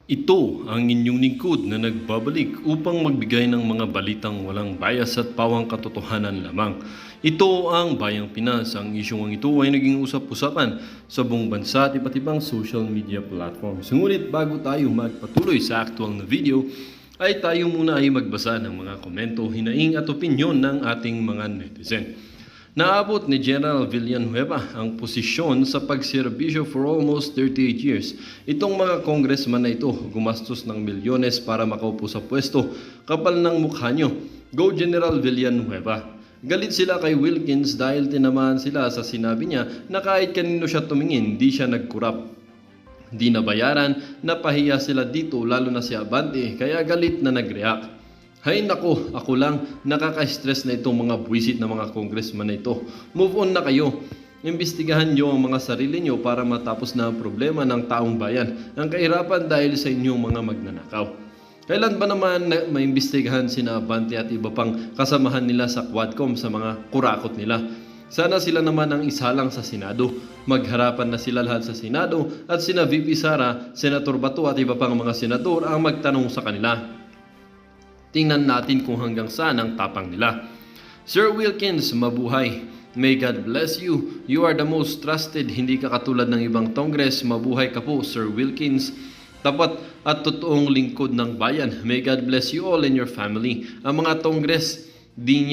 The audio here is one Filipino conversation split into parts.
Ito ang inyong lingkod na nagbabalik upang magbigay ng mga balitang walang bias at pawang katotohanan lamang. Ito ang Bayang Pinas. Ang isyong ito ay naging usap-usapan sa buong bansa at iba't ibang social media platforms. Ngunit bago tayo magpatuloy sa aktual na video, ay tayo muna ay magbasa ng mga komento, hinaing at opinyon ng ating mga netizen. Naabot ni General Villanueva ang posisyon sa pagserbisyo for almost 38 years. Itong mga congressman na ito gumastos ng milyones para makaupo sa pwesto. Kapal ng mukha nyo. Go General Villanueva. Galit sila kay Wilkins dahil tinamaan sila sa sinabi niya na kahit kanino siya tumingin, di siya nagkurap. Di nabayaran, napahiya sila dito lalo na si Abante kaya galit na nag-react. Hay nako, ako lang, nakaka-stress na itong mga buwisit na mga congressman na ito. Move on na kayo. Imbestigahan nyo ang mga sarili nyo para matapos na ang problema ng taong bayan. Ang kahirapan dahil sa inyong mga magnanakaw. Kailan ba naman maimbestigahan sina Abante at iba pang kasamahan nila sa Quadcom sa mga kurakot nila? Sana sila naman ang isalang sa Senado. Magharapan na sila lahat sa Senado at sina VP Sara, Senator Bato at iba pang mga senador ang magtanong sa kanila. Tingnan natin kung hanggang saan ang tapang nila. Sir Wilkins, mabuhay. May God bless you. You are the most trusted. Hindi ka katulad ng ibang Congress. Mabuhay ka po, Sir Wilkins. Tapat at totoong lingkod ng bayan. May God bless you all and your family. Ang mga Congress, di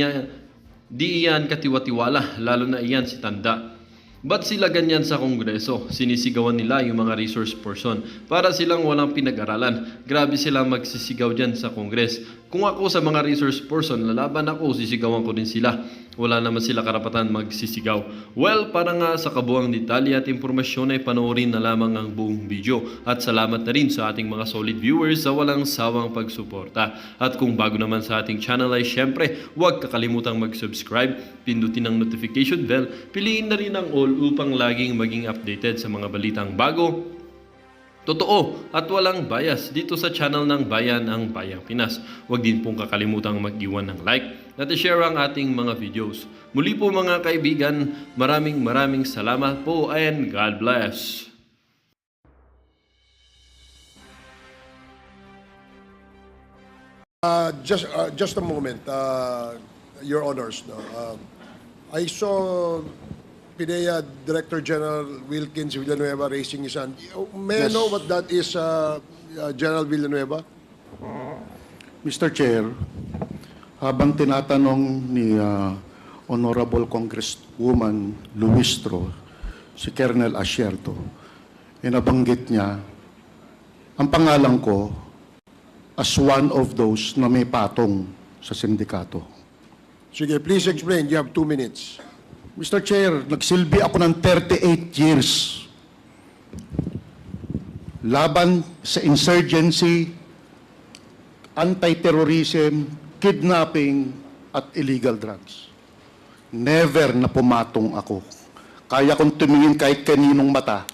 iyan katiwatiwala, lalo na iyan si Tanda. Ba't sila ganyan sa Kongreso? Sinisigawan nila yung mga resource person. Para silang walang pinag-aralan. Grabe sila magsisigaw dyan sa Kongres. Kung ako sa mga resource person, lalaban ako, sisigawan ko din sila. Wala naman sila karapatan magsisigaw. Well, para nga sa kabuang detalye at impormasyon ay panoorin na lamang ang buong video. At salamat na rin sa ating mga solid viewers sa walang sawang pagsuporta. At kung bago naman sa ating channel ay syempre, huwag kakalimutang mag-subscribe, pindutin ang notification bell, piliin na rin ang all upang laging maging updated sa mga balitang bago, totoo at walang bias dito sa channel ng Bayan ang Bayang Pinas. Huwag din pong kakalimutang mag-iwan ng like at i-share ang ating mga videos. Muli po mga kaibigan, maraming salamat po and God bless. Just a moment, Your Honors. No? I saw PIDEA Director General Wilkins Villanueva raising his hand. May I know what that is, General Villanueva? Mr. Chair, habang tinatanong ni Honorable Congresswoman Luistro si Colonel Asierto, inabanggit niya ang pangalan ko as one of those na may patong sa sindikato. Sige, please explain. You have 2 minutes. Mr. Chair, nagsilbi ako ng 38 years laban sa insurgency, anti-terrorism, kidnapping, at illegal drugs. Never na pumatong ako. Kaya kong tumingin kahit kaninong mata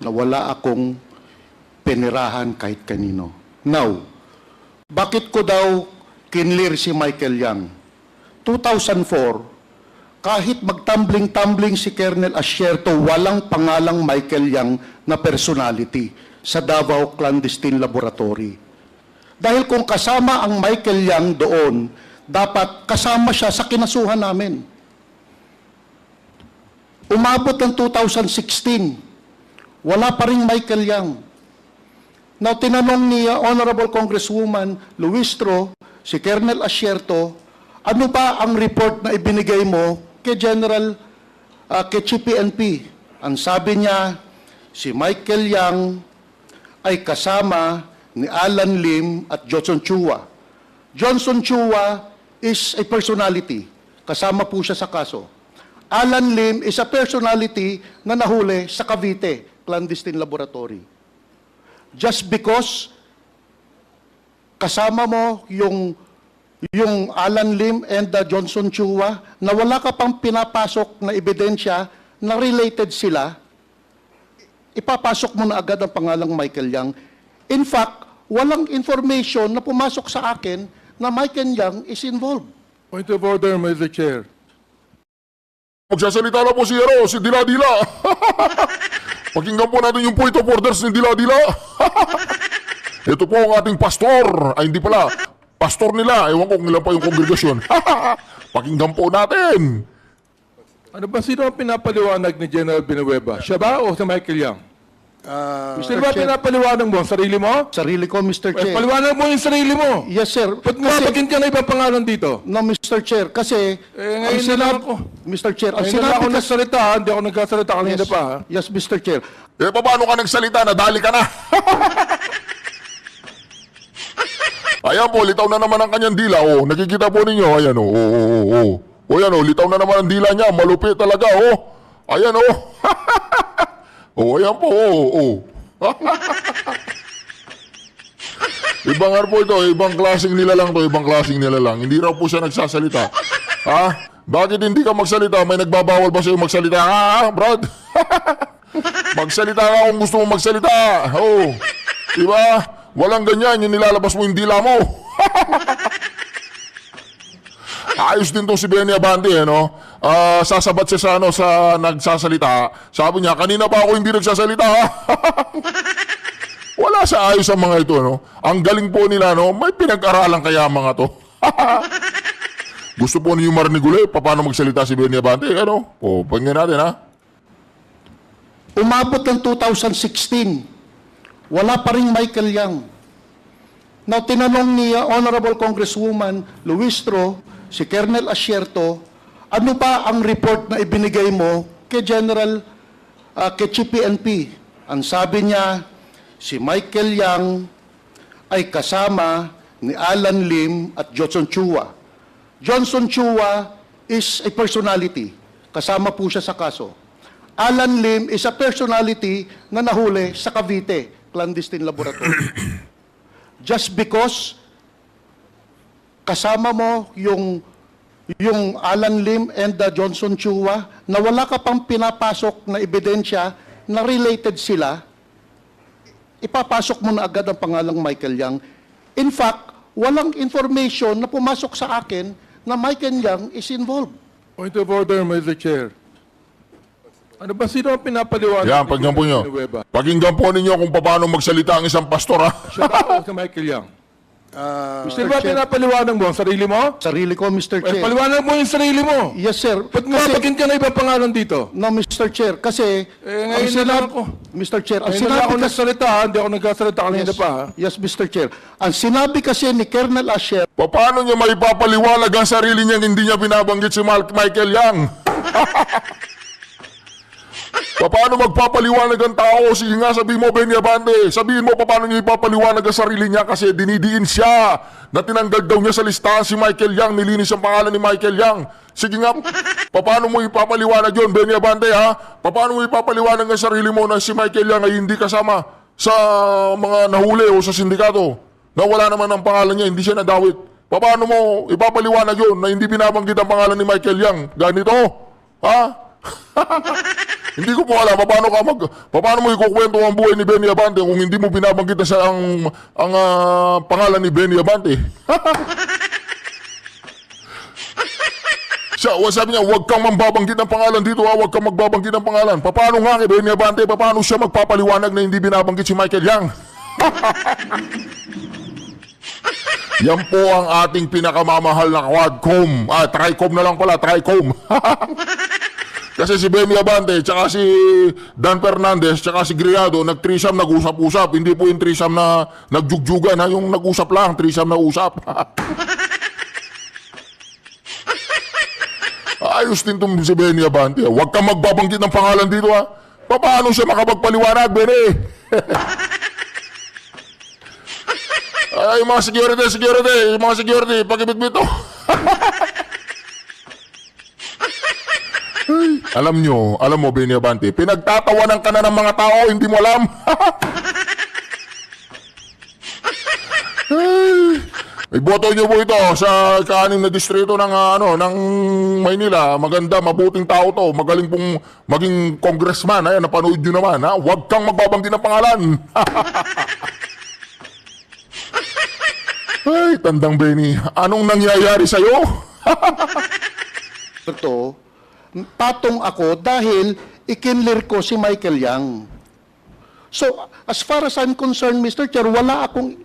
na wala akong pinirahan kahit kanino. Now, bakit ko daw kinlir si Michael Yang? 2004, kahit magtumbling-tumbling si Colonel Asierto, walang pangalang Michael Yang na personality sa Davao Clandestine Laboratory. Dahil kung kasama ang Michael Yang doon, dapat kasama siya sa kinasuhan namin. Umabot ng 2016, wala pa rin Michael Yang. Now, tinanong ni Honorable Congresswoman Luistro, si Colonel Asierto, ano ba ang report na ibinigay mo kay General, kay Chief PNP? Ang sabi niya, si Michael Yang ay kasama ni Alan Lim at Johnson Chua. Johnson Chua is a personality. Kasama po siya sa kaso. Alan Lim is a personality na nahuli sa Cavite Clandestine Laboratory. Just because kasama mo yung Alan Lim and Johnson Chua na wala ka pang pinapasok na ebidensya na related sila, ipapasok mo na agad ang pangalang Michael Yang. In fact, walang information na pumasok sa akin na Michael Yang is involved. Point of order, Mr. Chair. Magsasalita na po si Dila-Dila. Pakinggan po natin yung point of orders ni Dila-Dila. ito po ang ating pastor. Ay, hindi pala. Pastor nila. Ewan ko kung ilan pa yung kongregasyon. Pakinggan po natin. Ano ba, sino ang pinapaliwanag ni General Villanueva? Siya ba o si Michael Yang? Sino ba pinapaliwanag mo? Sarili mo? Sarili ko, Mr. Chair. Paliwanag mo yung sarili mo. Yes, sir. Ba't mapagin ka na ibang pangalan dito? No, Mr. Chair, kasi... ngayon na lang ako. Mr. Chair, ang Ngayon na lang ako sinabi kasi... nagsalita, ha? Hindi ako nagkasalita kanina Yes, pa. Ha? yes, Mr. Chair. Eh, paano ka nagsalita? Nadali ka na. Ayan po, litaw na naman ang kanyang dila. Oh, nakikita po ninyo. Ayan, oh. O yan, oh, litaw na naman ang dila niya. Malupit talaga, oh. Ayan, oh. Ayan po, oh. Ibang po ito, ibang klaseng nilalang to, ibang klaseng nilalang. Hindi raw po siya nagsasalita. Ha? Bakit hindi ka magsalita? May nagbabawal ba sa'yo magsalita? Ha, Brad? Magsalita ka kung gusto mo magsalita. Oh. Diba? Walang ganyan, yung nilalabas mo yung dila mo. Ayos din tong si Benny Abante, no? Sasabat siya sa, sa nagsasalita. Sabi niya, kanina pa ako hindi nagsasalita, ha? Wala sa ayos ang mga ito, no? Ang galing po nila, no? May pinag-aralan kaya ang mga to. Gusto po ninyo marinig ulit, paano magsalita si Benny Abante, ano? O, pangin natin, ha? Umabot ng 2016, wala pa rin Michael Yang. Now, tinanong ni Honorable Congresswoman Luistro, si Colonel Asierto, ano ba ang report na ibinigay mo kay General, kay Chief PNP? Ang sabi niya, si Michael Yang ay kasama ni Alan Lim at Johnson Chua. Johnson Chua is a personality. Kasama po siya sa kaso. Alan Lim is a personality na nahuli sa Cavite, clandestine laboratory. Just because kasama mo yung Alan Lim and the Johnson Chua na wala ka pang pinapasok na ebidensya na related sila, ipapasok mo na agad ang pangalang Michael Yang. In fact, walang information na pumasok sa akin na Michael Yang is involved. Point of order, Mr. Chair. Ano ba, sino ang pinapaliwanag Yan, ni pakinggan po General nyo. Villanueva? Pakinggan po ninyo kung paano magsalita ang isang pastor, ha? Siya ba o si Michael Yang? Sino ba Chair. pinapaliwanag mo? Sarili mo? Sarili ko, Mr. Chair. Paliwanag mo yung sarili mo. Yes, sir. Ba't mapagin ka na ibang pangalan dito? No, Mr. Chair, kasi... ngayon na lang ako. Mr. Chair, ang Ngayon na lang ako sinabi kasi... nagsalita, ha? Hindi ako nagkasalita kanina pa. Ha? Yes, Mr. Chair. Ang sinabi kasi ni Colonel Asher, Paano niya maipapaliwanag ang sarili niya hindi niya binabanggit si Michael Yang? Paano magpapaliwanag ang tao? Sige nga, sabihin mo, Benny Abante. Sabihin mo, paano niya ipapaliwanag ang sarili niya kasi dinidiin siya na tinanggal daw niya sa listahan si Michael Yang, nilinis ang pangalan ni Michael Yang. Sige nga, paano mo ipapaliwanag yun, Benny Abante, ha? Paano mo ipapaliwanag ang sarili mo na si Michael Yang ay hindi kasama sa mga nahuli o sa sindikato? Na wala naman ang pangalan niya, hindi siya nadawit. Paano mo ipapaliwanag yun na hindi binabanggit ang pangalan ni Michael Yang? Ganito, ha? Hindi ko po alam paano mo ikukwento ang buhay ni Benny Abante kung hindi mo binabanggit na siya ang pangalan ni Benny Abante. Sabi niya, huwag kang mambabanggit ng pangalan dito, ha? Huwag kang magbabanggit ng pangalan. Paano nga kay Benny Abante, paano siya magpapaliwanag na hindi binabanggit si Michael Yang? Yan po ang ating pinakamamahal na Quadcom. Tricom na lang pala, Tricom. Kasi si Benny Abante, tsaka si Dan Fernandez, tsaka si Griado, nag-threesome, nag-usap-usap. Hindi po yung threesome na nagjugjugan, ha? Yung nag-usap lang, threesome na usap. Ayos din itong si Benny Abante. Huwag kang magbabanggit ng pangalan dito, ha? Paano siya makapagpaliwanag, Benny? Ay, mga security, pakibitbit to. Alam mo, Benny Abante, pinagtatawanan ka na ng mga tao, hindi mo alam. Iboto niyo po ito sa kaanim na distrito ng ng Maynila. Maganda, mabuting tao to. Magaling pong maging congressman. Ayan, napanood niyo naman, ha? Huwag kang magbabanggit ng pangalan. Ay, tandang Benny, anong nangyayari sa'yo? ito, patong ako dahil ikinlir ko si Michael Yang. So, as far as I'm concerned, Mr. Chair, wala akong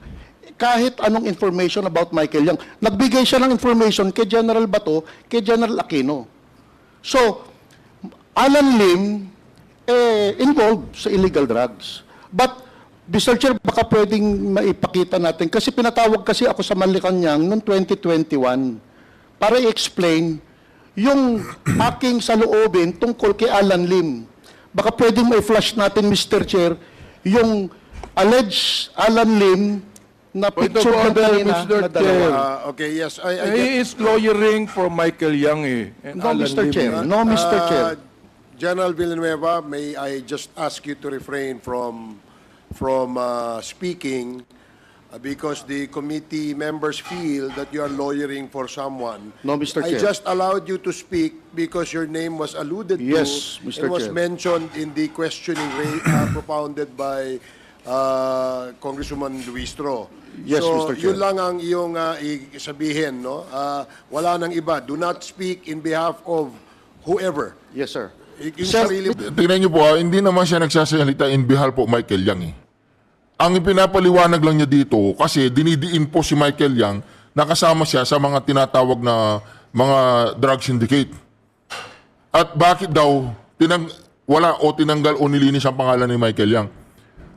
kahit anong information about Michael Yang. Nagbigay siya ng information kay General Bato, kay General Aquino. So, Alan Lim, involved sa illegal drugs. But, Mr. Chair, baka pwedeng maipakita natin, kasi pinatawag kasi ako sa Malacanang noong 2021 para i-explain yung aking saloobin tungkol kay Alan Lim. Baka pwedeng mai-flash natin, Mr. Chair, yung alleged Alan Lim na Point of picture na order, kanina Mr. na dalawa. Chair. Okay, yes. I He is lawyering for Michael Yang and No, Alan Mr. Lim. Chair. No, Mr. Chair. General Villanueva, may I just ask you to refrain from speaking because the committee members feel that you are lawyering for someone. No, Mr. I Chair. just allowed you to speak because your name was alluded Yes, to Mr. and was Chair. mentioned in the questioning propounded by Congresswoman Luistro. Yes, so, Mr. Chair. yun lang ang iyong sabihin, no? Wala nang iba. Do not speak in behalf of whoever. Yes, sir. Yung Sir, sarili Tingnan niyo po, hindi naman siya nagsasalita in behalf po Michael Yang eh. Ang ipinapaliwanag lang niya dito kasi dinidiin po si Michael Yang na kasama siya sa mga tinatawag na mga drug syndicate. At bakit daw wala o tinanggal o nilinis ang pangalan ni Michael Yang?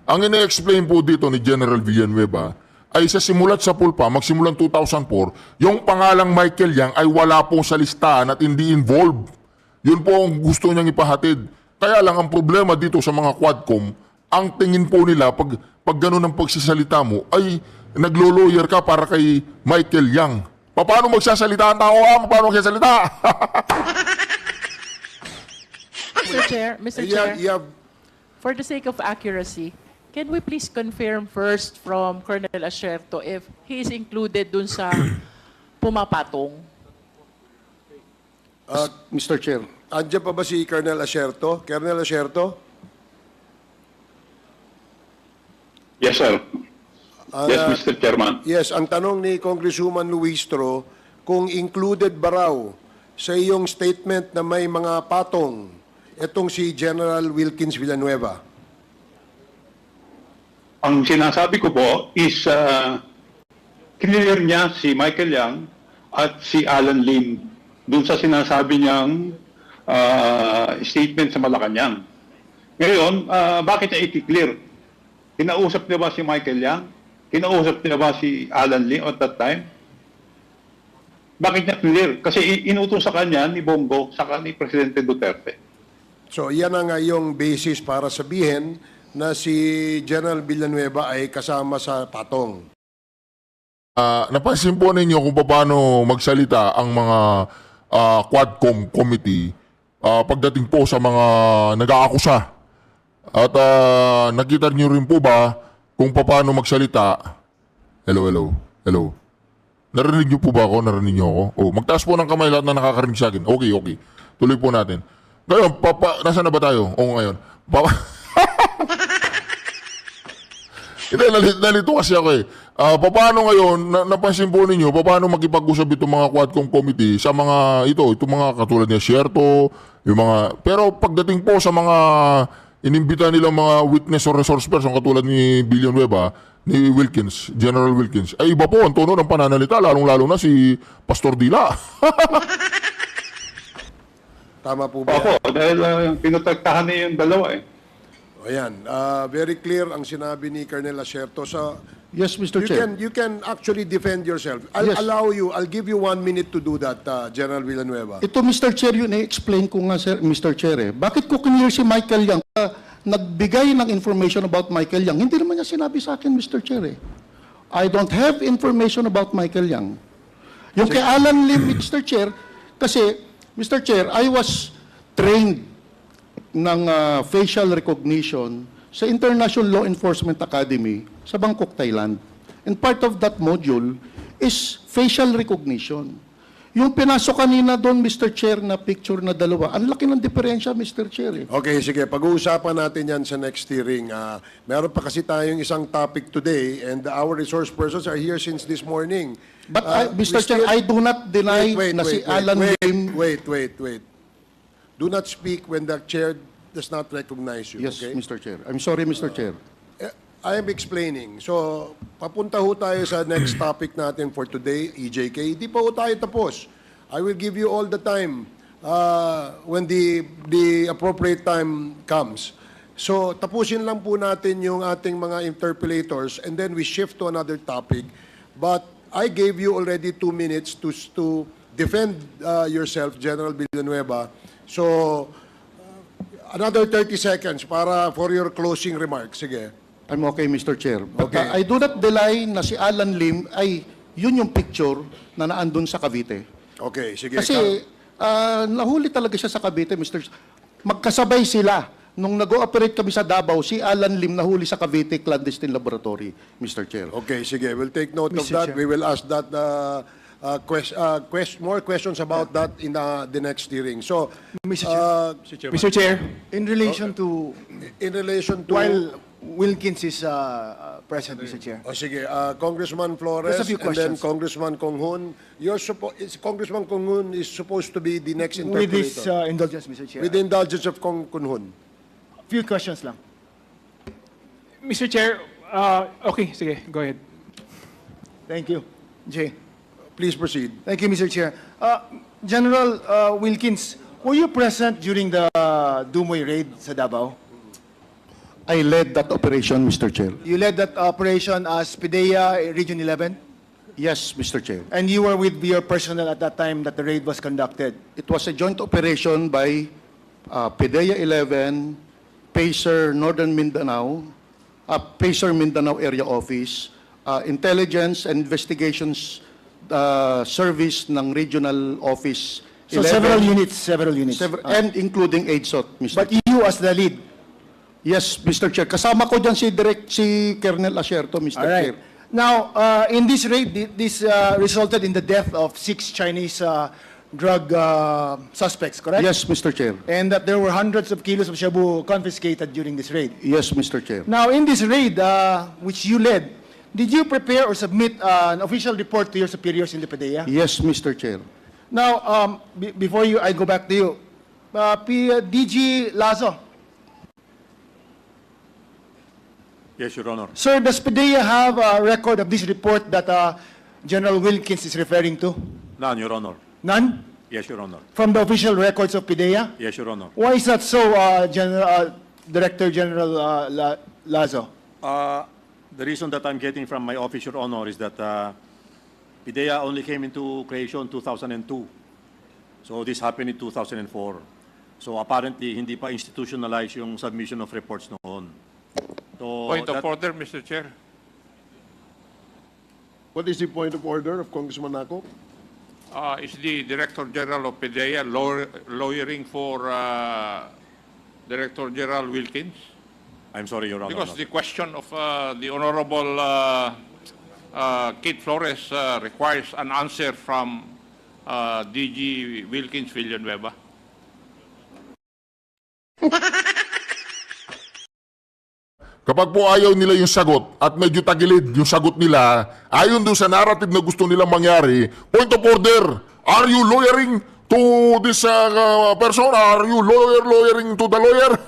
Ang ine-explain po dito ni General Villanueva ay sa simulat sa pulpa, magsimulang 2004, yung pangalang Michael Yang ay wala po sa listahan at hindi involved. Yun po ang gusto niyang ipahatid. Kaya lang ang problema dito sa mga Quadcom, ang tingin po nila pag ganun ang pagsasalita mo ay naglo-lawyer ka para kay Michael Yang. Paano magsasalita ang tao? Paano magsasalita? Mr. Chair, you have for the sake of accuracy, can we please confirm first from Colonel Asierto if he is included dun sa pumapatong? Mr. Chair. Andiyan pa ba si Colonel Asierto? Colonel Asierto? Yes, sir. Yes, Ah, Mr. Chairman. Yes, ang tanong ni Congresswoman Luistro, kung included ba raw sa iyong statement na may mga patong itong si General Wilkins Villanueva? Ang sinasabi ko po is clear niya si Michael Yang at si Alan Lim dun sa sinasabi niyang statement sa Malacanang. Ngayon, bakit niya i-clear? Kinausap niya ba si Michael Yang? Kinausap niya ba si Alan Lim at that time? Bakit niya clear? Kasi inutos sa kanya ni Bongo saka ni Presidente Duterte. So, yan ang iyong basis para sabihin na si General Villanueva ay kasama sa patong. Napansin po ninyo kung paano magsalita ang mga Quadcom committee pagdating po sa mga nag-aakusa. At nakita niyo rin po ba kung paano magsalita? Hello. Narinig niyo po ba ako? Narinig niyo ako? Oh, magtaas po ng kamay lahat na nakakarinig sa akin. Okay. Tuloy po natin. Ngayon, nasaan na ba tayo? Oo, ngayon. Hindi, nalito kasi ako eh. Paano ngayon, napansin po ninyo, paano makipag-usap itong mga Quadcom committee sa mga itong mga katulad ni Asierto, yung mga, pero pagdating po sa mga inimbita nilang mga witness or resource person katulad ni Villanueva, ni Wilkins, General Wilkins, ay iba po ang tono ng pananalita, lalong-lalo na si Pastor Dila. Tama po ba? Opo, dahil pinatagtahan niya yung dalawa eh. Ayan, very clear ang sinabi ni Colonel Asierto. So, Yes, Mr. Chair. you can actually defend yourself. I'll Yes. I'll give you 1 minute to do that, General Villanueva. Ito, Mr. Chair, yun i-explain ko nga, sir, Mr. Chair. Bakit ko clear si Michael Yang? Nagbigay ng information about Michael Yang. Hindi naman niya sinabi sa akin, Mr. Chair. I don't have information about Michael Yang. Yung kay Alan Lim, Mr. Chair, kasi, Mr. Chair, I was trained ng facial recognition sa International Law Enforcement Academy sa Bangkok, Thailand. And part of that module is facial recognition. Yung pinasok kanina doon, Mr. Chair, na picture na dalawa, ang laki ng diferensya, Mr. Chair. Okay, sige. Pag-uusapan natin yan sa next hearing. Meron pa kasi tayong isang topic today and our resource persons are here since this morning. But, Mr. Chair, I do not deny na si Alan Lim... Wait. Do not speak when the chair does not recognize you. Yes, okay? Mr. Chair. I'm sorry, Mr. Chair. I am explaining. So, papunta ho tayo sa next topic natin for today, EJK. Hindi pa ho tayo tapos. I will give you all the time when the appropriate time comes. So, tapusin lang po natin yung ating mga interpellators and then we shift to another topic. But I gave you already 2 minutes to defend yourself, General Villanueva. So, another 30 seconds for your closing remarks. Sige. I'm okay, Mr. Chair. But Okay. I do not deny na si Alan Lim ay yun yung picture na naandun sa Cavite. Okay, sige. Kasi nahuli talaga siya sa Cavite, Mr. Magkasabay sila. Nung nag-ooperate kami sa Davao, si Alan Lim nahuli sa Cavite Clandestine Laboratory, Mr. Chair. Okay, sige. We'll take note of Mr. that. Chair. We will ask that more questions about that in the next hearing. So, Mr. Chair, in relation to in relation to... while Wilkins is present, Mr. Chair. O sige, Congressman Flores Just a few and then questions. Congressman Conghun. Congressman Conghun is supposed to be the next With interpolator. this indulgence, Mr. Chair. With the indulgence of Conghun. Few questions lang. Mr. Chair, okay, sige, go ahead. Thank you. Jay. Please proceed. Thank you, Mr. Chair. General Wilkins, were you present during the Dumoy raid sa Davao? I led that operation, Mr. Chair. You led that operation as PIDEA Region 11? Yes, Mr. Chair. And you were with your personnel at that time that the raid was conducted? It was a joint operation by PIDEA 11, PACER Northern Mindanao, PACER Mindanao Area Office, Intelligence and Investigations Service ng Regional Office So 11, several units. and including AIDSOT, Mr. But you as the lead? Yes, Mr. Chair. Kasama ko dyan si Colonel Asierto, Mr. All right. Chair. Now, in this raid, this resulted in the death of 6 Chinese drug suspects, correct? Yes, Mr. Chair. And that there were hundreds of kilos of shabu confiscated during this raid. Yes, Mr. Chair. Now, in this raid, which you led, did you prepare or submit an official report to your superiors in the PIDEA? Yes, Mr. Chair. Now, before I go back to you, DG Lazo. Yes, Your Honor. Sir, does PIDEA have a record of this report that General Wilkins is referring to? None, Your Honor. None? Yes, Your Honor. From the official records of PIDEA? Yes, Your Honor. Why is that so, Director General Lazo? The reason that I'm getting from my office, Your Honor, is that PIDEA only came into creation 2002. So this happened in 2004. So apparently, hindi pa institutionalized yung submission of reports noon. So Point of that- order, Mr. Chair. What is the point of order of Congressman Naco? Is the Director General of PIDEA lawyering for Director General Wilkins? I'm sorry, Your Honor. Because no. the question of the Honorable Kate Flores requires an answer from DG Wilkins Villanueva. Kapag po ayaw nila yung sagot at medyo tagilid yung sagot nila, ayon doon sa narrative na gusto nilang mangyari, point of order, are you lawyering to this person? Are you lawyering to the lawyer?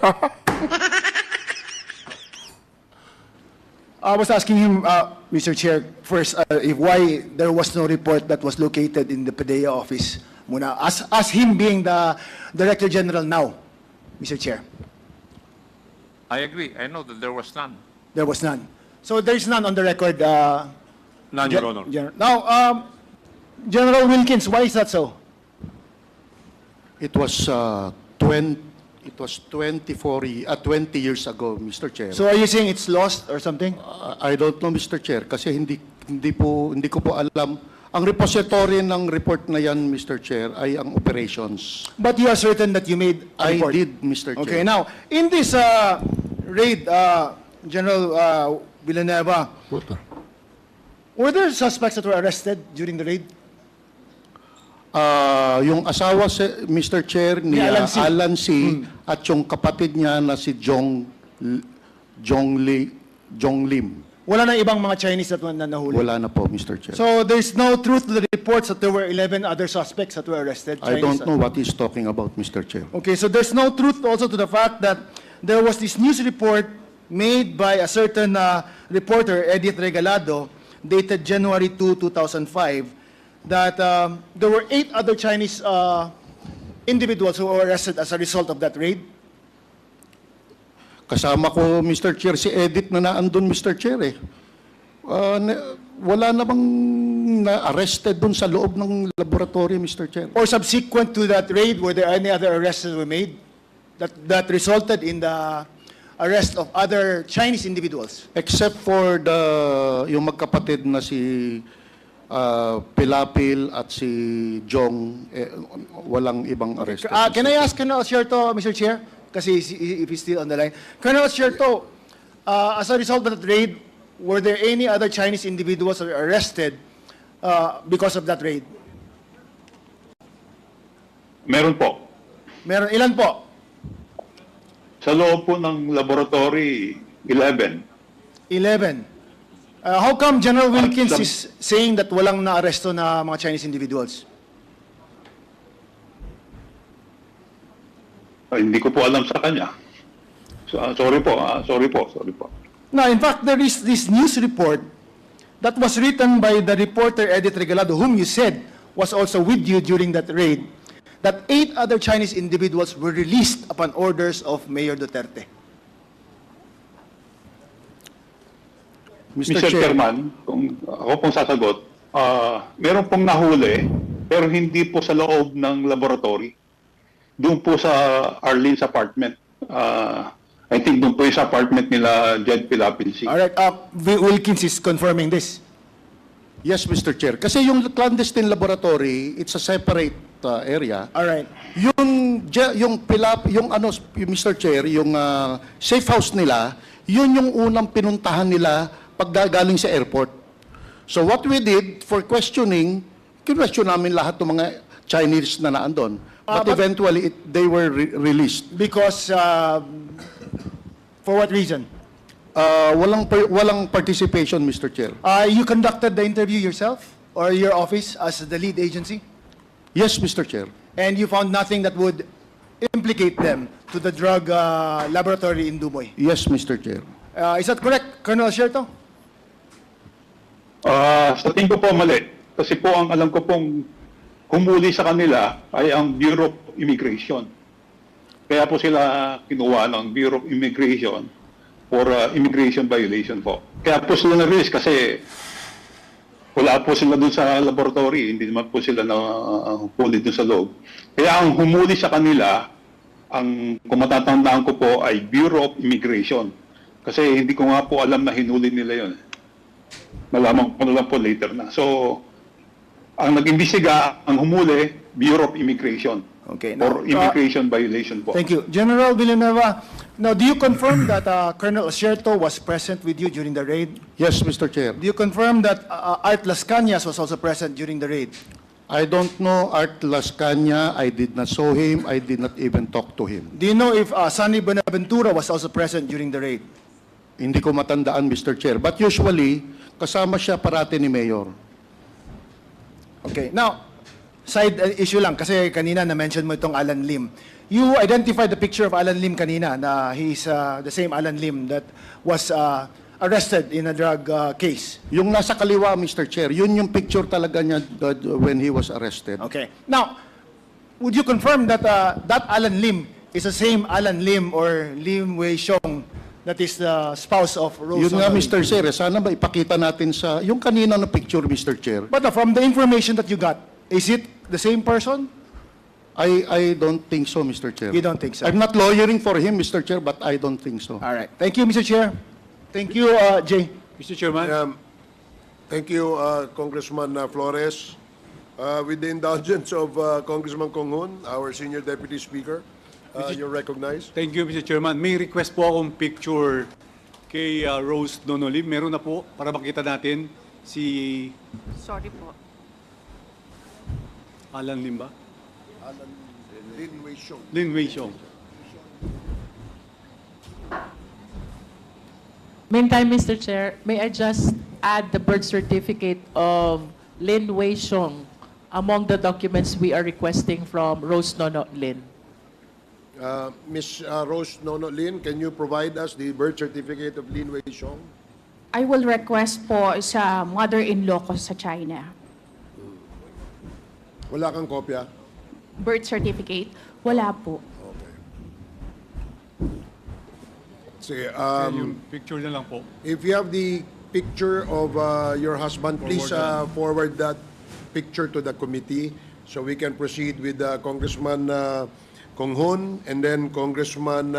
I was asking him, Mr. Chair, first, why there was no report that was located in the PIDEA office. Muna, as him being the Director General now, Mr. Chair. I agree. I know that there was none. There was none. So there is none on the record. None, Your Honor. Now, General Wilkins, why is that so? It was 20 years ago, Mr. Chair. So are you saying it's lost or something? I don't know, Mr. Chair, kasi hindi ko po alam. Ang repository ng report na yan, Mr. Chair, ay ang operations. But you are certain that you made a I report? did, Mr. Chair. Okay, now, in this raid, General Villanueva, were there suspects that were arrested during the raid? Yung asawa, Mr. Chair, ni Alan C. Alan C. At yung kapatid niya na si Jong Lim. Wala na ibang mga Chinese that na nahuli? Wala na po, Mr. Chair. So there's no truth to the reports that there were 11 other suspects that were arrested? I Chinese? don't know what he's talking about, Mr. Chair. Okay, so there's no truth also to the fact that there was this news report made by a certain reporter, Edith Regalado, dated January 2, 2005, that there were 8 other Chinese individuals who were arrested as a result of that raid? Kasama ko, Mr. Chair, si Edith na naandun, Mr. Chair, eh. Wala namang na-arrested dun sa loob ng laboratory, Mr. Chair. Or subsequent to that raid, were there any other arrests that were made that resulted in the arrest of other Chinese individuals? Except for yung magkapatid na si Pilapil at si Jong, walang ibang arrested. Can I ask Colonel Sierto, Mr. Chair? Kasi if he's still on the line. Colonel Sierto, as a result of that raid, were there any other Chinese individuals that were arrested because of that raid? Meron po. Meron, ilan po? Sa loob po ng laboratory, 11. 11. How come General Wilkins is saying that walang na-aresto na mga Chinese individuals? Hindi ko po alam sa kanya. Sorry po. No, in fact, there is this news report that was written by the reporter Edith Regalado, whom you said was also with you during that raid, that 8 other Chinese individuals were released upon orders of Mayor Duterte. Mr. Chairman, kung ako pong sasagot, meron pong nahuli, pero hindi po sa loob ng laboratory. Doon po sa Arlene's apartment. I think doon po yung sa apartment nila Jed Pilapilsi. All right, Wilkins is confirming this. Yes, Mr. Chair. Kasi yung clandestine laboratory, it's a separate area. All right. Yung Mr. Chair, yung safe house nila, yun yung unang pinuntahan nila paggaling sa airport. So what we did for questioning, kinwestiyon namin lahat ng mga Chinese na naandun. But eventually, they were released. Because, for what reason? Walang participation, Mr. Chair. You conducted the interview yourself or your office as the lead agency? Yes, Mr. Chair. And you found nothing that would implicate them to the drug laboratory in Dumoy? Yes, Mr. Chair. Is that correct, Colonel Sierto? Sa tingin ko po mali. Kasi po ang alam ko pong humuli sa kanila ay ang Bureau of Immigration. Kaya po sila kinuha ng Bureau of Immigration for immigration violation po. Kaya po sila na-release kasi wala po sila dun sa laboratory, hindi naman po sila na huli dun sa loob. Kaya ang humuli sa kanila, kung matatandaan ko po, ay Bureau of Immigration. Kasi hindi ko nga po alam na hinuli nila yun. Nalaman ko na lang po later na. So, ang nag-imbestiga, ang humuli, Bureau of Immigration. Okay. For immigration violation po. Thank you. General Villanueva, now do you confirm that Colonel Sierto was present with you during the raid? Yes, Mr. Chair. Do you confirm that Art Las Cañas was also present during the raid? I don't know Art Las Cañas. I did not saw him. I did not even talk to him. Do you know if Sunny Buenaventura was also present during the raid? Hindi ko matandaan, Mr. Chair. But usually, kasama siya parati ni Mayor. Okay. Now, side issue lang, kasi kanina na-mention mo itong Alan Lim. You identified the picture of Alan Lim kanina, na he's the same Alan Lim that was arrested in a drug case. Yung nasa kaliwa, Mr. Chair, yun yung picture talaga niya when he was arrested. Okay. Now, would you confirm that that Alan Lim is the same Alan Lim or Lim Wei Xiong that is the spouse of Rose? Yun nga, Honoris? Mr. Chair, sana ba ipakita natin sa, yung kanina na picture, Mr. Chair. But from the information that you got, is it the same person? I don't think so, Mr. Chair. You don't think so? I'm not lawyering for him, Mr. Chair, but I don't think so. All right. Thank you, Mr. Chair. Thank you, Jay. Mr. Chairman. Thank you, Congressman Flores. With the indulgence of Congressman Kong Hoon, our Senior Deputy Speaker, you're recognized. Thank you, Mr. Chairman. May request po akong picture kay Rose Donolim. Meron na po para makita natin si Sorry po. Alan Lim ba? Lin Wei Xiong. Lin Wei Xiong. Meantime, Mr. Chair, may I just add the birth certificate of Lin Wei Xiong among the documents we are requesting from Rose Nono Lin? Ms. Rose Nono Lin, can you provide us the birth certificate of Lin Wei Xiong? I will request po sa mother-in-law ko sa China. Wala kang kopya? Birth certificate? Wala po. Okay. Sige, Yung picture na lang po. if you have the picture of your husband, please forward that picture to the committee so we can proceed with Congressman Kong Hoon and then Congressman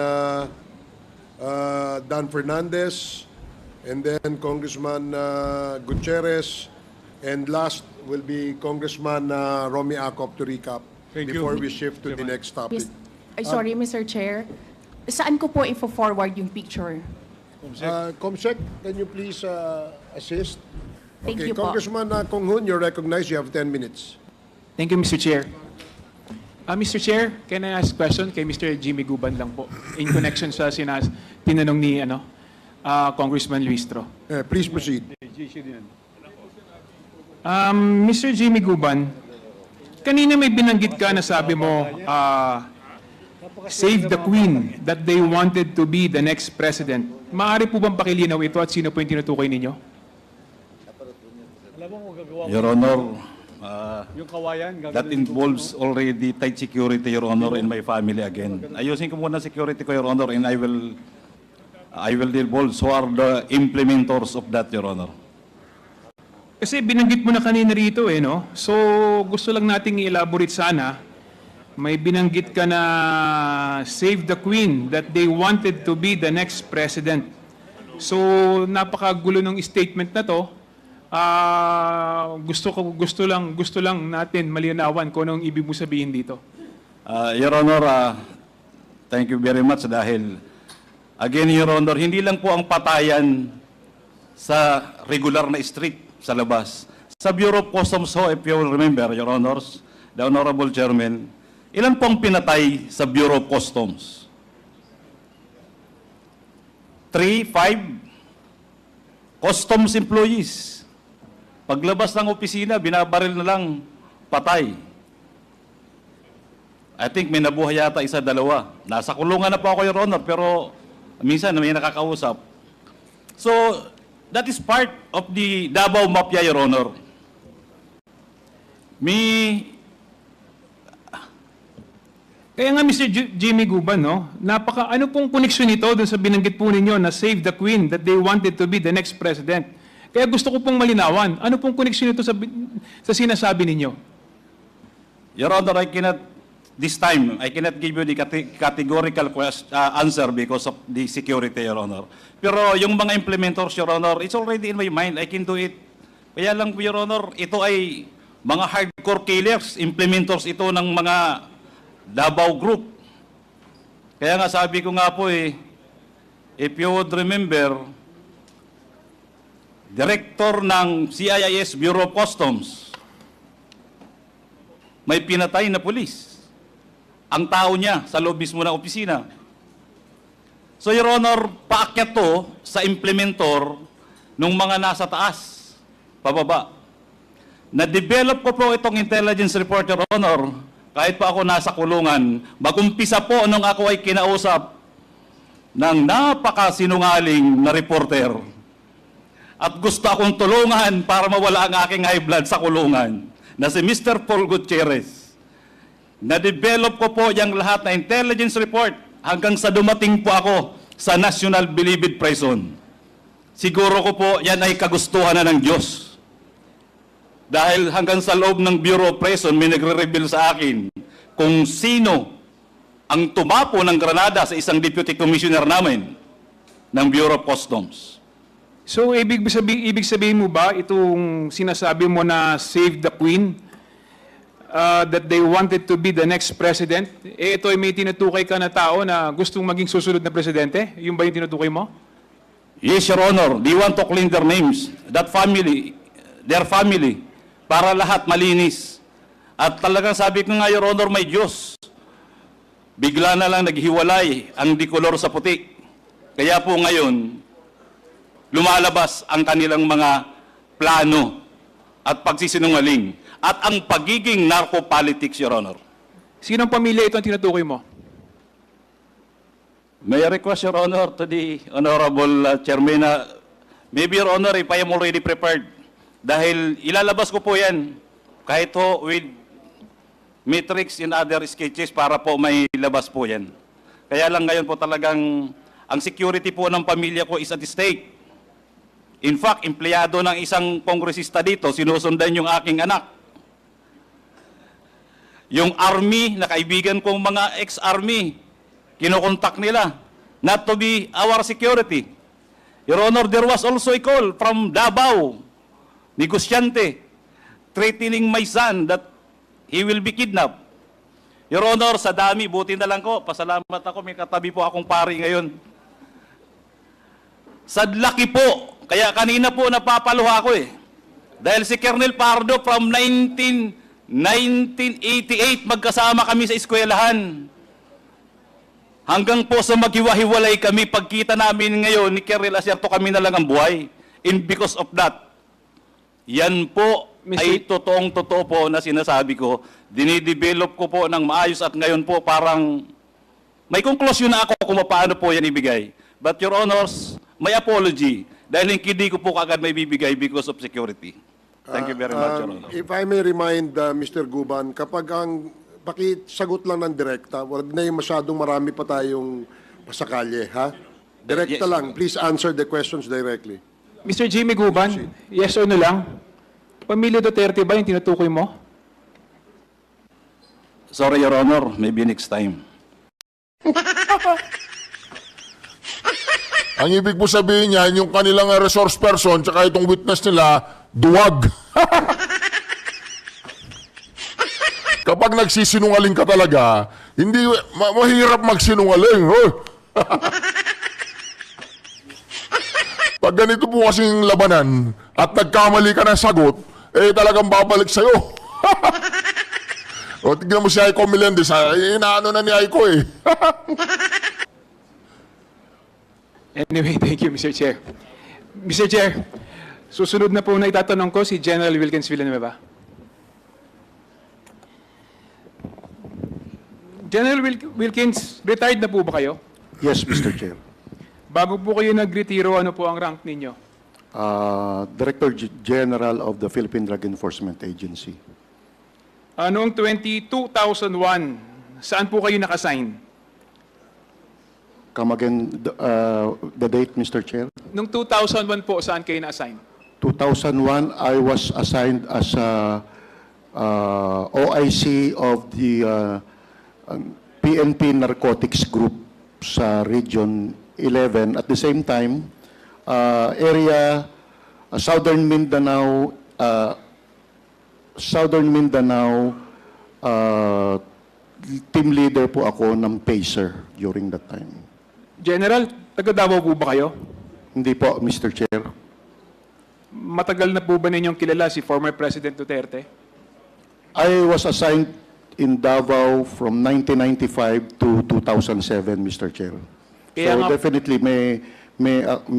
Dan Fernandez and then Congressman Gutierrez and last will be Congressman Romy Acop to recap Thank you. before we shift to the next topic. Ay, sorry, Mr. Chair. Saan ko po i-forward yung picture? Comsec, can you please assist? Thank Okay, you po. Congressman Kong Hoon, you're recognized. You have 10 minutes. Thank you, Mr. Chair. Mr. Chair, can I ask question kay Mr. Jimmy Guban lang po in connection sa tinanong ni Congressman Luistro. Please proceed. Mr. Jimmy Guban, kanina may binanggit ka na sabi mo, save the Queen, that they wanted to be the next president. Maaari po bang pakilinaw ito at sino po yung tinutukoy ninyo? Your Honor, Yung kawayan, that involves already tight security, Your Honor, in my family again. Ayusin ko muna security ko, Your Honor, and I will divulge who are the implementors of that, Your Honor. Kasi binanggit mo na kanina rito no? So gusto lang nating i-elaborate sana. May binanggit ka na save the Queen, that they wanted to be the next president. So napakagulo ng statement na to. Gusto lang natin malinawan kung anong ibig mo sabihin dito. Your Honor, thank you very much dahil, again, Your Honor, hindi lang po ang patayan sa regular na street sa labas. Sa Bureau of Customs ho, if you will remember, Your Honors, the Honorable Chairman, ilan pong pinatay sa Bureau of Customs? 3, 5 customs employees. Paglabas ng opisina, binabaril na lang, patay. I think may nabuhay yata isa, dalawa. Nasa kulungan na po ako, Your Honor, pero minsan may nakakausap. So, that is part of the Davao Mafia, Your Honor. Kaya nga Mr. Jimmy Guban, ano pong koneksyon nito dun sa binanggit po ninyo na save the Queen, that they wanted to be the next president? Kaya gusto ko pong malinawan, ano pong koneksyon nito sa sinasabi ninyo? Your Honor, this time, I cannot give you the categorical answer because of the security, Your Honor. Pero yung mga implementors, Your Honor, it's already in my mind. I can do it. Kaya lang, Your Honor, ito ay mga hardcore killers, implementors ito ng mga Davao Group. Kaya nga sabi ko nga po if you would remember, Director ng CIIS Bureau of Customs, may pinatay na pulis. Ang tao niya sa loob mismo ng opisina. So, Your Honor, paakyat to sa implementor nung mga nasa taas, pababa. Na-develop ko po itong intelligence report, Your Honor, kahit pa ako nasa kulungan, mag-umpisa po nung ako ay kinausap ng napakasinungaling na reporter. At gusto akong tulungan para mawala ang aking high blood sa kulungan, na si Mr. Paul Gutierrez. Na-develop ko po yung lahat na intelligence report hanggang sa dumating po ako sa National Bilibid Prison. Siguro ko po yan ay kagustuhan na ng Diyos. Dahil hanggang sa loob ng Bureau of Prison, may nagre-reveal sa akin kung sino ang tumapo ng granada sa isang deputy commissioner namin ng Bureau of Customs. So, ibig sabihin mo ba itong sinasabi mo na save the Queen, that they wanted to be the next president, ito ay may tinutukay ka na tao na gustong maging susunod na presidente? Yung ba yung tinutukay mo? Yes, Your Honor. They want to clean their names, that family, their family, para lahat malinis. At talagang sabi ko nga, Your Honor, may Diyos. Bigla na lang naghiwalay ang dikolor sa puti. Kaya po ngayon, lumalabas ang kanilang mga plano at pagsisinungaling at ang pagiging narco-politics, Your Honor. Sinong pamilya ito ang tinutukoy mo? May I request, Your Honor, to the Honorable Chairman, maybe, Your Honor, if I am already prepared, dahil ilalabas ko po yan, kahit ho with matrix and other sketches para po may labas po yan. Kaya lang ngayon po talagang ang security po ng pamilya ko is at stake. In fact, empleyado ng isang kongresista dito, sinusundan yung aking anak. Yung army, na kaibigan kong mga ex-army, kinokontak nila, not to be our security. Your Honor, there was also a call from Davao, negosyante, threatening my son that he will be kidnapped. Your Honor, sa dami, buti na lang ko, pasalamat ako, may katabi po akong pari ngayon. Sadlaki po, kaya kanina po napapaluha ko eh. Dahil si Colonel Pardo from 1988, magkasama kami sa eskwelahan. Hanggang po sa maghiwa-hiwalay kami, pagkita namin ngayon ni Colonel Acerto, kami na lang ang buhay. And because of that, yan po ay totoong-totoo po na sinasabi ko. Dinidevelop ko po ng maayos at ngayon po parang may konklusyon na ako kung paano po yan ibigay. But Your Honors, my apology dahil hindi ko po kagad may bibigay because of security. Thank you very much, Your Honor. If I may remind Mr. Guban, kapag ang pakisagot lang ng direkta, wag na yung masyadong marami pa tayong pasakalye, ha? Direkta Yes. lang. Please answer the questions directly. Mr. Jimmy Guban, yes or no lang? Pamilya Duterte ba yung tinutukoy mo? Sorry, Your Honor. Maybe next time. Ang ibig mo sabihin niyan, yung kanilang resource person, tsaka itong witness nila, duwag. Kapag nagsisinungaling ka talaga, hindi mahirap magsinungaling. Hoy. Pag ganito po kasing labanan at nagkamali ka ng sagot, eh talagang babalik sa'yo. O tignan mo si Aiko Melendez, inaano na ni Aiko eh. Anyway, thank you, Mr. Chair. Mr. Chair, susunod na po na itatanong ko si General Wilkins Villanueva. General Wilkins, retired na po ba kayo? Yes, Mr. Chair. Bago po kayo nag-retiro, ano po ang rank ninyo? Director General of the Philippine Drug Enforcement Agency. Noong 2001, saan po kayo naka-assign? Come again, the date, Mr. Chair? Noong 2001 po, saan kayo na-assign? 2001, I was assigned as OIC of the PNP Narcotics Group sa Region 11. At the same time, Southern Mindanao, team leader po ako ng PACER during that time. General, taga Davao po ba kayo? Hindi po, Mr. Chair. Matagal na po ba ninyong kilala si former President Duterte? I was assigned in Davao from 1995 to 2007, Mr. Chair. Kaya So nga- definitely may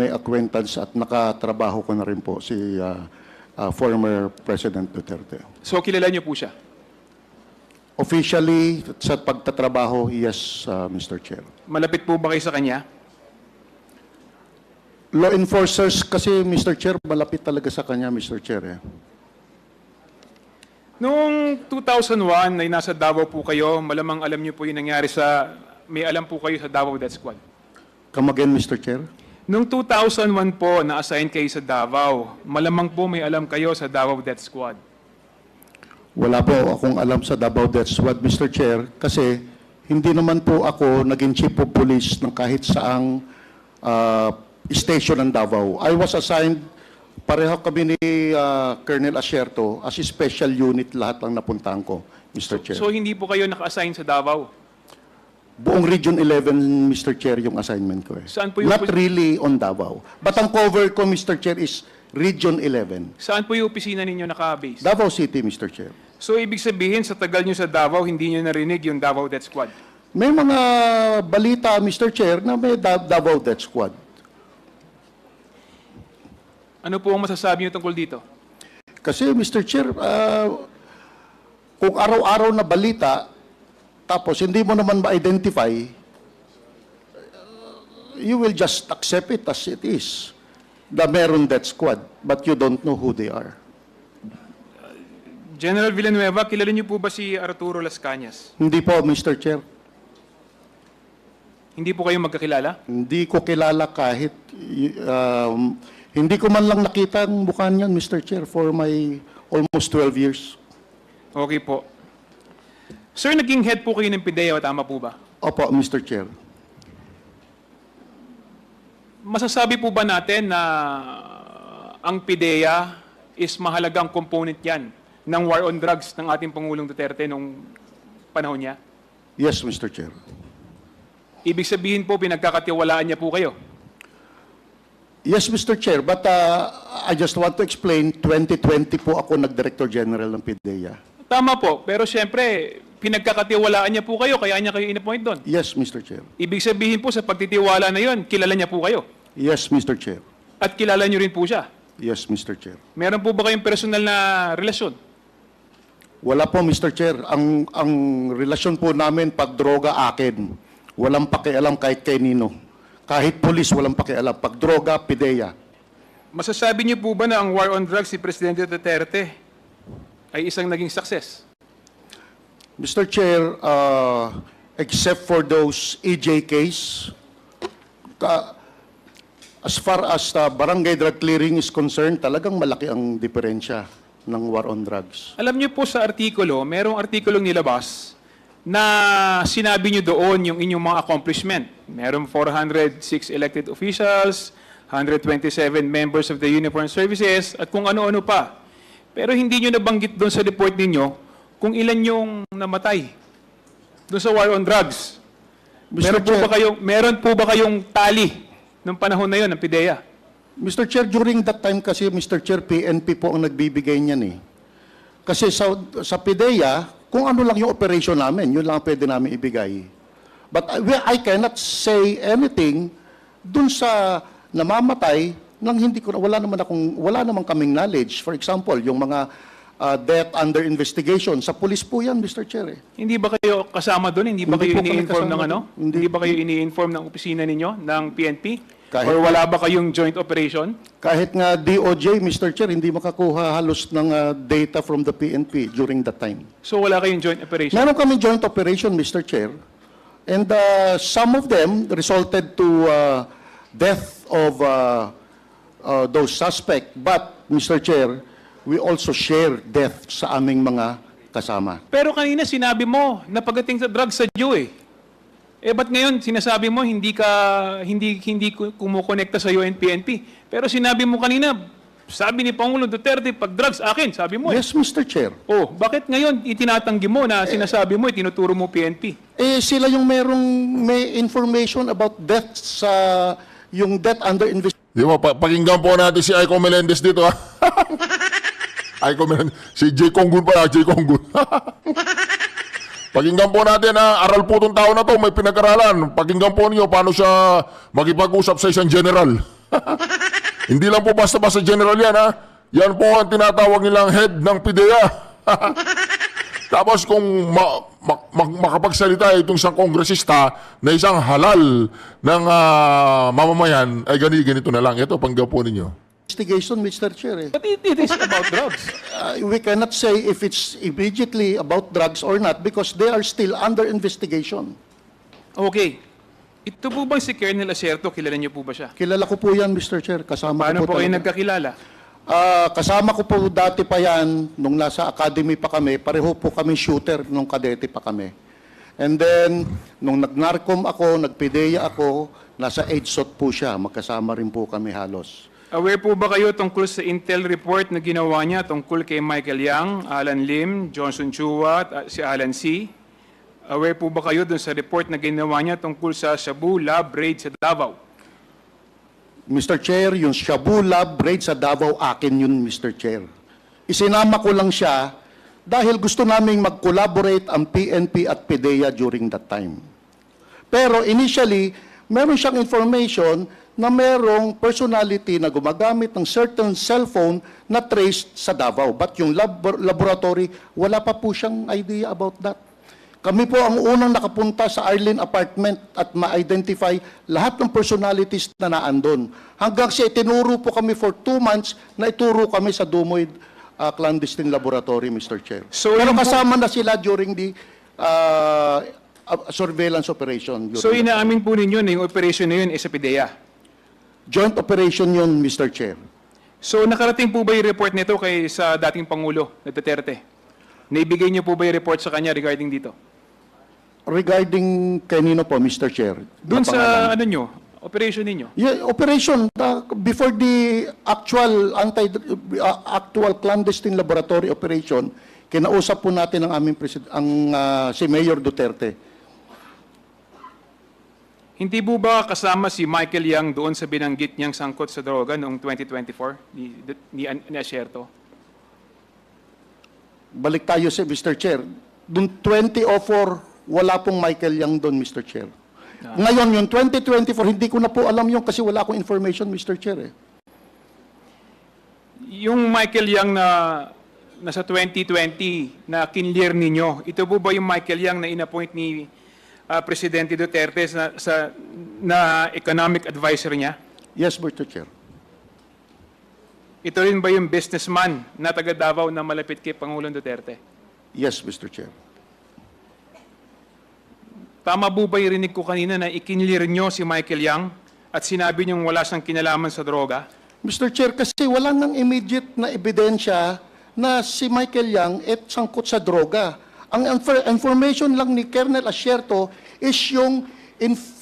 acquaintance at nakatrabaho ko na rin po si former President Duterte. So kilala niyo po siya? Officially, sa pagtatrabaho, yes, Mr. Chair. Malapit po ba kayo sa kanya? Law enforcers kasi, Mr. Chair, malapit talaga sa kanya, Mr. Chair. Eh. Noong 2001 ay nasa Davao po kayo, malamang alam niyo po yung nangyari may alam po kayo sa Davao Death Squad. Come again, Mr. Chair? Noong 2001 po, na-assign kayo sa Davao, malamang po may alam kayo sa Davao Death Squad. Wala po akong alam sa Davao Death Squad, Mr. Chair, kasi hindi naman po ako naging chief of police ng kahit saang station ng Davao. I was assigned, pareho kami ni Colonel Acerto, as a special unit lahat lang napuntahan ko, Mr. Chair. So hindi po kayo naka-assign sa Davao? Buong Region 11, Mr. Chair, yung assignment ko. Eh. Saan po yung Not really on Davao. But ang cover ko, Mr. Chair, is Region 11. Saan po yung opisina ninyo naka-base? Davao City, Mr. Chair. So ibig sabihin, sa tagal nyo sa Davao, hindi nyo narinig yung Davao Death Squad? May mga balita, Mr. Chair, na may Davao Death Squad. Ano po ang masasabi nyo tungkol dito? Kasi, Mr. Chair, kung araw-araw na balita, tapos hindi mo naman ma-identify, you will just accept it as it is. The meron death squad, but you don't know who they are. General Villanueva, kilala niyo po ba si Arturo Las Cañas? Hindi po, Mr. Chair. Hindi po kayo magkakilala? Hindi ko kilala kahit, hindi ko man lang nakita ang mukha niyan, Mr. Chair, for my almost 12 years. Okay po. Sir, naging head po kayo ng PIDEA, tama po ba? Opo, Mr. Chair. Masasabi po ba natin na ang PIDEA is mahalagang component yan ng war on drugs ng ating Pangulong Duterte nung panahon niya? Yes, Mr. Chair. Ibig sabihin po, pinagkakatiwalaan niya po kayo? Yes, Mr. Chair, but I just want to explain, 2020 po ako nag-Director General ng PIDEA. Tama po, pero siyempre, pinagkakatiwalaan niya po kayo, kaya niya kayo in-appoint doon. Yes, Mr. Chair. Ibig sabihin po, sa pagtitiwala na yon, kilala niya po kayo? Yes, Mr. Chair. At kilala niyo rin po siya? Yes, Mr. Chair. Meron po ba kayong personal na relasyon? Wala po, Mr. Chair. Ang relasyon po namin pag droga akin. Walang pakialam kahit kay Nino. Kahit polis, walang pakialam. Pag droga, PIDEA. Masasabi niyo po ba na ang war on drugs si Presidente Duterte ay isang naging success? Mr. Chair, except for those EJ case, as far as barangay drug clearing is concerned, talagang malaki ang diferensya ng war on drugs. Alam niyo po sa artikulo, merong artikulong nilabas na sinabi niyo doon yung inyong mga accomplishment. Merong 406 elected officials, 127 members of the uniformed services, at kung ano-ano pa. Pero hindi niyo nabanggit doon sa report ninyo kung ilan yung namatay doon sa war on drugs. Meron po ba kayong tali nung panahon na yon ng PIDEA? Mr. Chair, during that time kasi, Mr. Chair, PNP po ang nagbibigay niyan eh. Kasi sa PIDEA, kung ano lang yung operation namin, yun lang ang pwede namin ibigay. But I cannot say anything dun sa namamatay nang wala naman kaming knowledge. For example, yung mga death under investigation. Sa police po yan, Mr. Chair. Hindi ba kayo kasama doon? Hindi ba Hindi kayo po kami ini-inform kasama ng ano? doon. Hindi. Hindi ba kayo ini-inform ng opisina ninyo, ng PNP? Kahit- Or wala ba kayong joint operation? Kahit nga DOJ, Mr. Chair, hindi makakuha halos ng data from the PNP during that time. So wala kayong joint operation? Meron kami joint operation, Mr. Chair. And some of them resulted to death of those suspects. But, Mr. Chair, we also share death sa aming mga kasama. Pero kanina sinabi mo na pagdating sa drugs sa Jew eh. Eh ba't ngayon sinasabi mo hindi kumukonekta sa UNPNP? Pero sinabi mo kanina, sabi ni Pangulong Duterte, pag drugs akin, sabi mo eh. Yes, Mr. Chair. Oh, bakit ngayon itinatanggi mo na sinasabi mo, tinuturo mo PNP? Eh, sila yung may information about death yung death under investigation. Di ba, pakinggan po natin si Aiko Melendez dito, ha? Aiko Melendez. Si J. Konggun pala, J. Konggun. Pakinggan po natin, ha? Aral po itong tao na to, may pinag-aralan. Pakinggan po niyo paano siya makipag-usap sa isang general. Hindi lang po basta-basta general yan, ha? Yan po ang tinatawag nilang head ng PIDEA. Tapos kung makapagsalita itong isang kongresista na isang halal ng mamamayan, ay ganito na lang. Ito, panggap po ninyo. Investigation, Mr. Chair. But it is about drugs. We cannot say if it's immediately about drugs or not because they are still under investigation. Okay. Ito po bang si Colonel Acerto, kilala niyo po ba siya? Kilala ko po yan, Mr. Chair. Kasama Paano ko po kayo talaga. nagkakilala? Kasama ko po dati pa yan, nung nasa academy pa kami, pareho po kami shooter nung kadete pa kami. And then, nung nag-NARCOM ako, nag-PIDEA ako, nasa EDSOT po siya, magkasama rin po kami halos. Aware po ba kayo tungkol sa intel report na ginawa niya tungkol kay Michael Yang, Alan Lim, Johnson Chua at si Alan C? Aware po ba kayo dun sa report na ginawa niya tungkol sa Shabu Lab raid sa Davao? Mr. Chair, yung Shabu Lab raid sa Davao, akin yun, Mr. Chair. Isinama ko lang siya dahil gusto naming mag-collaborate ang PNP at PIDEA during that time. Pero initially, meron siyang information na merong personality na gumagamit ng certain cellphone na traced sa Davao. But yung laboratory, wala pa po siyang idea about that. Kami po ang unang nakapunta sa Arlene apartment at ma-identify lahat ng personalities na naandun. Hanggang sa itinuro po kami for 2 months na ituro kami sa Dumoy clandestine laboratory, Mr. Chair. So, Pero yun po- kasama na sila during the surveillance operation. So inaamin po ninyo na yung operation na yun is sa PIDEA. Joint operation yun, Mr. Chair. So nakarating po ba yung report nito kay sa dating Pangulo na Duterte? Naibigay niyo po ba yung report sa kanya regarding dito? Regarding kanino po, Mr. Chair? Doon Na pangalan? sa ano nyo, operation ninyo? Yeah, operation before the actual clandestine laboratory operation, kinausap po natin ang aming si Mayor Duterte. Hindi po ba kasama si Michael Yang doon sa binanggit niyang sangkot sa droga noong 2024 ni Asierto? Balik tayo sa Mr. Chair. Doon 2004, wala pong Michael Yang doon, Mr. Chair. Ngayon, yung 2024, hindi ko na po alam yung kasi wala akong information, Mr. Chair. Yung Michael Yang na nasa 2020 na kinlear ninyo, ito po ba yung Michael Yang na inappoint ni Presidente Duterte na economic advisor niya? Yes, Mr. Chair. Ito rin ba yung businessman na taga Davao na malapit kay Pangulong Duterte? Yes, Mr. Chair. Tama po ba yung rinig ko kanina na ikinlear nyo si Michael Yang at sinabi niyong wala siyang kinalaman sa droga? Mr. Chair, kasi wala nang immediate na ebidensya na si Michael Yang sangkot sa droga. Ang information lang ni Colonel Asierto is yung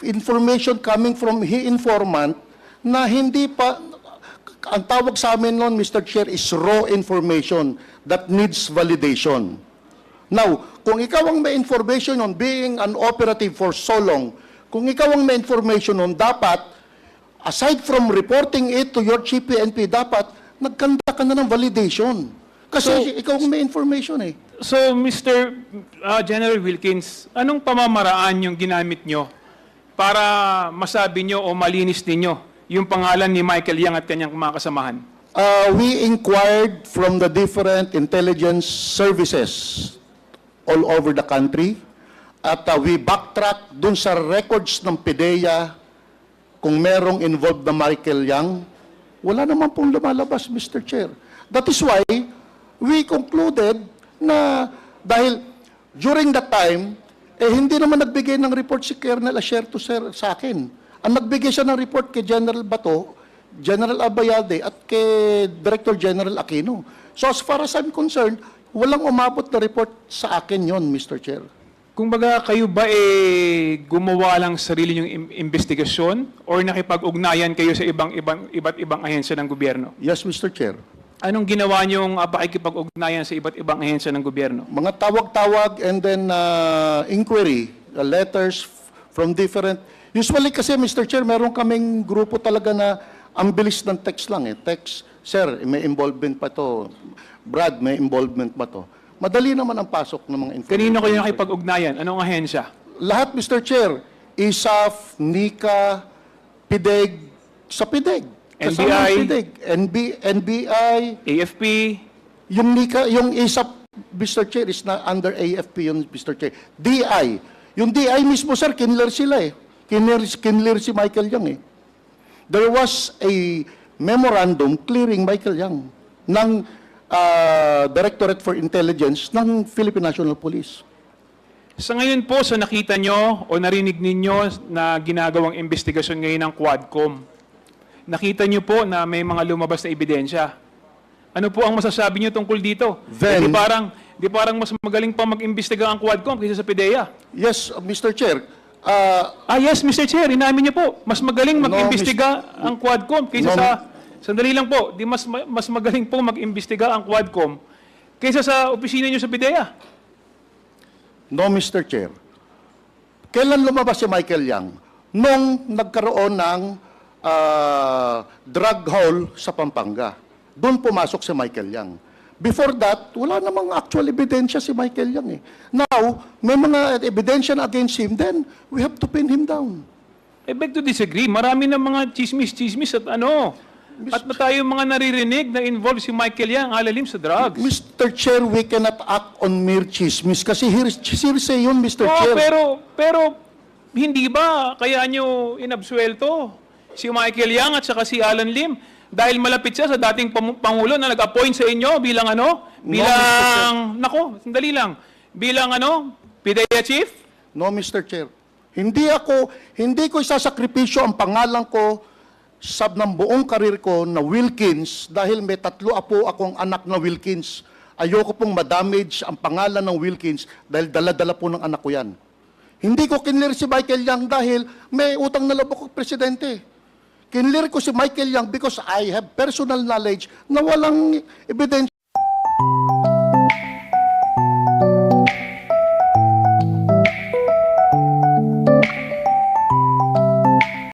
information coming from informant na hindi pa, ang tawag sa amin noon, Mr. Chair, is raw information that needs validation. Now, kung ikaw ang may information on being an operative for so long, kung ikaw ang may information on dapat, aside from reporting it to your chief PNP, dapat nagkanda ka na ng validation. Kasi ikaw ang may information eh. So, Mr. General Wilkins, anong pamamaraan yung ginamit nyo para masabi nyo o malinis ninyo yung pangalan ni Michael Yang at kanyang mga kasamahan? We inquired from the different intelligence services all over the country at we backtrack dun sa records ng PIDEA kung merong involved na Michael Yang. Wala naman pong lumalabas, Mr. Chair. That is why we concluded na dahil during that time, hindi naman nagbigay ng report si Colonel Asierto sa akin. Ang nagbigay siya ng report kay General Bato, General Abayalde at kay Director General Aquino. So as far as I'm concerned, walang umabot na report sa akin yon, Mr. Chair. Kung baga kayo ba gumawa lang sarili yung investigasyon or nakipag-ugnayan kayo sa iba't ibang ahensya ng gobyerno? Yes, Mr. Chair. Anong ginawa niyong pakikipag-ugnayan sa iba't ibang ahensya ng gobyerno? Mga tawag-tawag and then inquiry, letters from different. Usually kasi, Mr. Chair, meron kaming grupo talaga na ang bilis ng text lang eh. Text, sir, may involvement pa to. Brad, may involvement pa to. Madali naman ang pasok ng mga information. Kanino kayo nakipag-ugnayan? Anong ahensya? Lahat, Mr. Chair. ISAF, NICA, PIDEG, sa PIDEG. Kasama ang NBI, PIDEG. NBI, AFP, yung NICA, yung ISAF, Mr. Chair, is na under AFP yun, Mr. Chair. DI. Yung DI mismo, sir, kinler sila eh. Kinler si Michael Yang eh. There was a memorandum clearing Michael Yang ng Directorate for Intelligence ng Philippine National Police. Sa ngayon po, sa nakita nyo o narinig ninyo na ginagawang investigasyon ngayon ng Quadcom, nakita nyo po na may mga lumabas na ebidensya. Ano po ang masasabi nyo tungkol dito? Then, di parang mas magaling pa mag-imbestiga ang Quadcom kaysa sa PIDEA. Yes, Mr. Chair. Yes, Mr. Chair, inamin niyo po, mas magaling mag-imbestiga ang Quadcom kaysa sa... Sandali lang po, mas magaling po mag-imbestiga ang Quadcom kaysa sa opisina niyo sa PIDEA. No, Mr. Chair. Kailan lumabas si Michael Yang? Nung nagkaroon ng drug haul sa Pampanga. Doon pumasok si Michael Yang. Before that, wala namang actual ebidensya si Michael Yang eh. Now, may mga ebidensya na against him, then we have to pin him down. I beg to disagree. Marami na mga chismis at At ba tayo mga naririnig na involved si Michael Yang, Alan Lim sa drugs? Mr. Chair, we cannot act on mere chismis kasi hearsay yun, Mr. Oo, Chair. pero hindi ba kaya nyo inabsuelto si Michael Yang at saka si Alan Lim? Dahil malapit siya sa dating Pangulo na nag-appoint sa inyo bilang ano? Bilang, nako, sandali lang. Bilang ano? PIDEA chief? No, Mr. Chair. Hindi ko isasakripisyo ang pangalan ko sa ng buong karir ko na Wilkins dahil may 3 apo akong anak na Wilkins. Ayoko pong madamage ang pangalan ng Wilkins dahil dala-dala po ng anak ko yan. Hindi ko kinlir si Michael Yang dahil may utang na loob ako presidente. Kinlir ko si Michael Yang because I have personal knowledge na walang ebidensya.